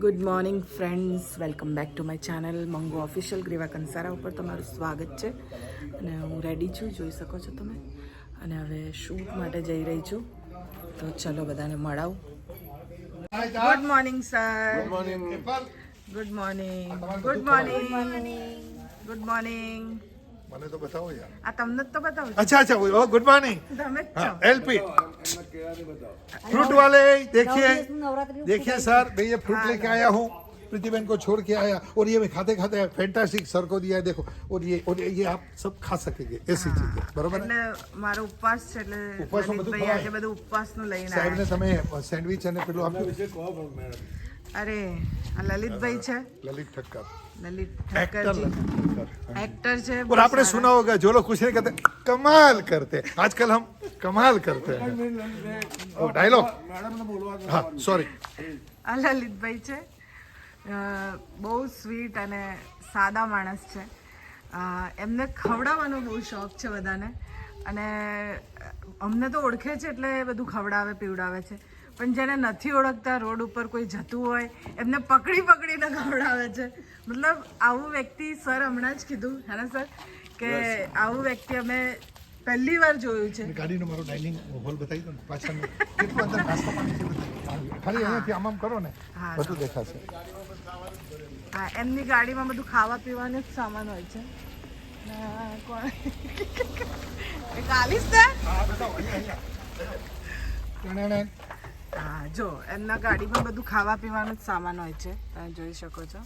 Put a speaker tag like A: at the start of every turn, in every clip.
A: Good morning friends, welcome back to my channel Mangu official. Greeva Kansara ઉપર તમારું સ્વાગત છે. અને હું રેડી છું, જોઈ શકો છો તમે. અને હવે શૂટ માટે જઈ રહી છું, તો ચલો બધાને મળાવું. Good morning sir. Good morning. Good morning. Good morning.
B: મને તો बताओ यार.
A: આ તમને જ તો બતાવું.
B: अच्छा अच्छा वो गुड मॉर्निंग.
A: તમે જ છો.
B: एलपी फ्रूट वाले देखिए सर, मैं ये फ्रूट लेके आया हूँ, प्रीति बहन को छोड़ के आया, और ये मैं खाते खाते फैंटास्टिक सर को दिया है, देखो. और ये आप सब खा सकेंगे, ऐसी चीज है. बरोबर है.
A: એટલે મારો ઉપવાસ છે, એટલે
B: ઉપવાસમાં બધું
A: લલિતભાઈ આજે
B: ખવાય.
A: બધું ઉપવાસનું લઈને
B: સાહેબ ને
A: આવ્યા.
B: તમે સેન્ડવિચ અને પેલું આપ્યું.
A: અરે આ લલિતભાઈ છે,
B: ललित ठक्कर
A: લલિત
B: एक्टर.
A: ઠક્કરજી एक्टर છે.
B: और आपने सुना होगा जो लोग कुछ नहीं करते कमाल करते हैं. आजकल हम कमाल करते हैं. ओ डायलॉग. हाँ सॉरी.
A: આ લલિતભાઈ છે, બહુ સ્વીટ અને સાદા માણસ છે. એમને ખવડાવવાનો બહુ શોખ છે બધાને, અને અમને તો ઓળખે છે એટલે બધું ખવડાવે પીવડાવે છે. પણ જેને નથી ઓળખતા, રોડ ઉપર કોઈ જતું હોય એમને પકડીને ખવડાવે છે. મતલબ આવું વ્યક્તિ સર હમણાં જ કીધું હે ને સર, કે આવું વ્યક્તિ અમે પહેલી વાર જોયું છે.
B: ગાડીનો મારો ડાઇનિંગ હોલ બતાવી દો ને પાછળ. કેટલું અંદર નાસ્તો પાણી છે બતાવી. ખાલી અહીંયાથી આમ કરો ને બધું દેખાશે.
A: હા, એમની ગાડીમાં બધું ખાવા પીવાનું જ સામાન હોય છે. કોણ કાલીસ છે? હા, જો એમના ગાડીમાં બધું ખાવા પીવાનું જ સામાન હોય છે, તમે જોઈ શકો છો.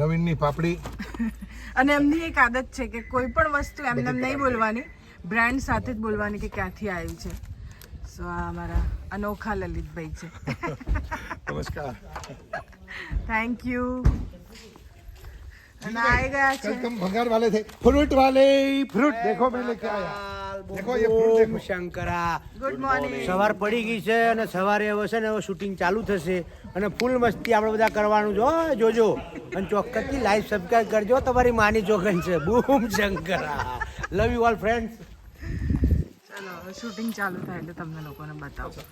B: નવીનની પાપડી.
A: અને એમની એક આદત છે કે કોઈ પણ વસ્તુ એમને એમ નહીં બોલવાની, બ્રાન્ડ સાથે જ બોલવાની કે ક્યાંથી આવ્યું છે. સો આ અમારા અનોખા લલિતભાઈ છે.
B: નમસ્કાર.
A: Thank you. અને આવી ગયા છે.
B: कल तुम भंगार वाले थे. फ्रूट वाले फ्रूट देखो मैं लेके आया. देखो ये फ्रूट देखो.
C: Shankara,
A: good morning.
C: સવાર પડી ગઈ છે અને સવારે હવે છે ને હવે શૂટિંગ ચાલુ થશે અને ફૂલ મસ્તી આપણે બધા કરવાનું જો જોજો. અને ચોક્કસથી લાઈવ સબસ્ક્રાઇબ કરજો. તમારી માની જોગન છે. બૂમ Shankara. Love you all friends.
A: ચલો શૂટિંગ ચાલુ થાય એટલે તમને લોકોને બતાવો.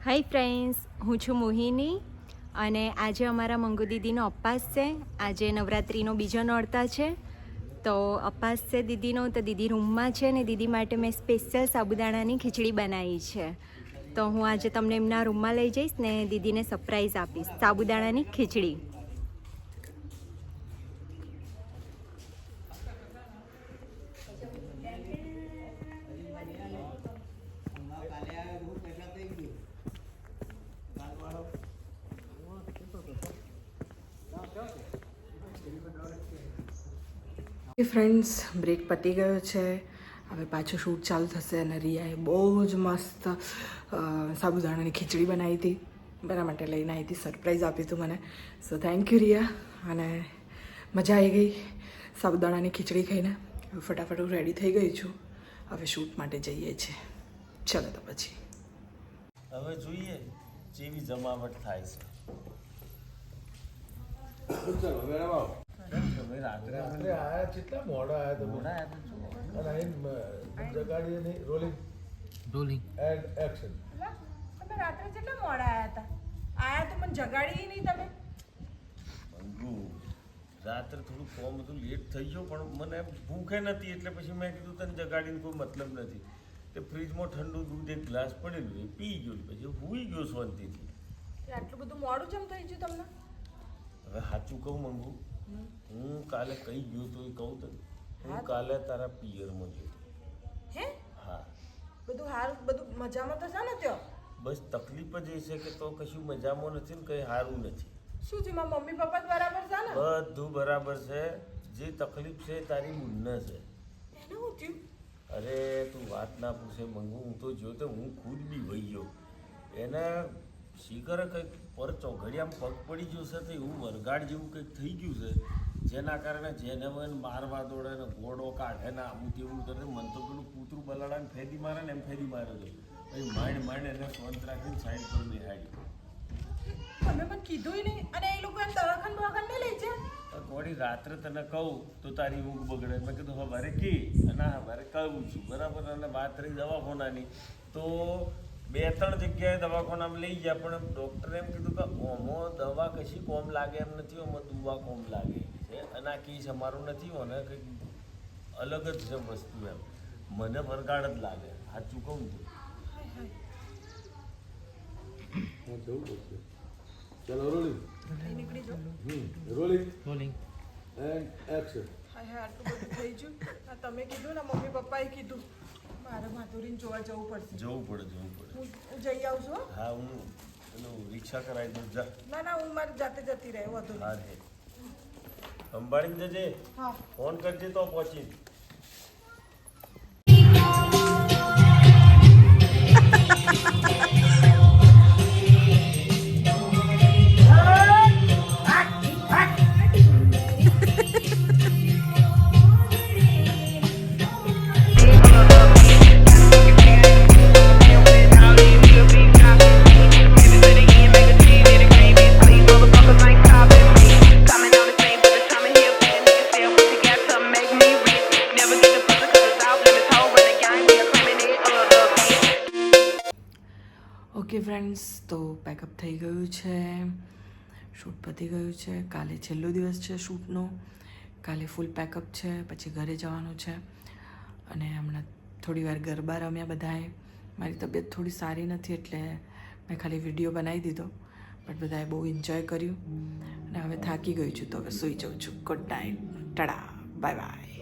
D: હાય ફ્રેન્ડ્સ, હું છું મોહિની અને આજે અમારા મંગુ દીદીનો અપાસ છે. આજે નવરાત્રિનો બીજો નોરતા છે, તો અપાસ છે દીદીનો. તો દીદી રૂમમાં છે ને દીદી માટે મેં સ્પેશિયલ સાબુદાણાની ખીચડી બનાવી છે. તો હું આજે તમને એમના રૂમમાં લઈ જઈશ ને દીદીને સરપ્રાઈઝ આપીશ. સાબુદાણાની ખીચડી.
A: ફ્રેન્ડ્સ, બ્રેક પતી ગયો છે, હવે પાછું શૂટ ચાલુ થશે. અને રિયાએ બહુ જ મસ્ત સાબુદાણાની ખીચડી બનાવી હતી, એના માટે લઈને આવી હતી, સરપ્રાઈઝ આપ્યું હતું મને. So thank you Riya. અને મજા આવી ગઈ સાબુદાણાની ખીચડી ખાઈને. ફટાફટ હું રેડી થઈ ગઈ છું, હવે શૂટ માટે જઈએ છીએ. ચલો તો પછી
E: હવે જોઈએ જેવી જમાવટ થાય છે. રાત્રે
B: આયા કેટલા મોડા આયા તમે. અને જગાડી નહીં. Rolling and action.
A: તમે રાત્રે કેટલા મોડા આવ્યા હતા? આયા તો મને જગાડી નહીં તમે.
E: મંગુ રાત્રે થોડું કોમ હતું, લેટ થઈ ગયો, પણ મને ભૂખે નથી એટલે પછી મેં કીધું તને જગાડીને કોઈ મતલબ નથી. તે ફ્રીજમાં ઠંડુ દૂધ એક ગ્લાસ પડેલું એ પી ગયો, પછી સૂઈ ગયો શાંતિથી.
A: આટલું બધું મોડું કેમ થઈ ગયું તમને?
E: હવે સાચું કહું મંગુ, હું કાલે કઈ ગયો તો એ કહું તને. હું કાલે તારા પિયરમાં ગયો.
A: હે?
E: હા.
A: બધું હાલ, બધું મજામાં તો છે ને ત્યાં?
E: બસ તકલીફ જ એ છે કે તો કશું મજામાં નથી ને કંઈ સારું નથી.
A: શું છે? મારા મમ્મી પપ્પા જ બરાબર છે ને?
E: બધું બરાબર છે. જે તકલીફ છે તારી બુનને છે.
A: એને શું થયું?
E: અરે તું વાત ના પૂછે મંગુ, હું તો જો તો હું ખુદ બી વહી ગયો. એને શીખરે કંઈક પર ચોઘડિયામાં પગ પડી ગયું છે તો એવું વરગાડ જેવું કંઈક થઈ ગયું છે જેના કારણે જેને મને મારવા દોડે ને ઘોડો કાઢે ને આવું તેવું કરે મને તો પેલું કૂતરું બલાડાને ફેદી મારે ને એમ ફેદી મારે છે પછી માંડ એને સ્વંત રાખીને સાઈડ પર બેહાડી.
A: તમે મને કીધું નહીં અને એ લોકો એમ દવાખાને લઈ જાય.
E: થોડી રાત્રે તને કહું તો તારી ઊંઘ બગડે. મેં કીધું હવારે અને હવારે કહું છું બરાબર. અને વાત રહી દવાખાનાની તો 2-3 જગ્યાએ દવાખાનામાં લઈ ગયા પણ ડૉક્ટરે એમ કીધું કે ઓમાં દવા કશી કોમ લાગે એમ નથી, ઓમાં દુવા કોમ લાગે છે અને આ કેસ અમારું નથી હોને કંઈક અલગ જ છે વસ્તુ એમ. મને વરગાડ જ લાગે સાચું કહું તો.
F: ચલો રોલિંગ
A: નીકળી જાઓ.
F: Rolling and action.
A: હાય આટલું બધું થઈ ગયું. આ તમે કીધું ને મમ્મી પપ્પાએ કીધું મારે માધુરીને જોવા જવું પડશે.
E: જવું પડે.
A: હું જઈ આવું છું.
E: હા હું પેલું રિક્ષા કરાવી દઉં જા.
A: ના હું મારી જાતે જતી રહે વધુ.
E: હા રે સંભાળીને જજે.
A: હા
E: ફોન કરજે તો પહોંચી.
A: ઓકે ફ્રેન્ડ્સ, તો પેકઅપ થઈ ગયું છે, શૂટ પતી ગયું છે. કાલે છેલ્લો દિવસ છે શૂટનો. કાલે ફૂલ પેકઅપ છે, પછી ઘરે જવાનું છે. અને હમણાં થોડી વાર ગરબા રમ્યા બધાએ. મારી તબિયત થોડી સારી નથી એટલે મેં ખાલી વિડીયો બનાવી દીધો, બટ બધાએ બહુ એન્જોય કર્યું. અને હવે થાકી ગઈ છું તો હવે સૂઈ જાઉં છું. Good night, TADA, bye bye.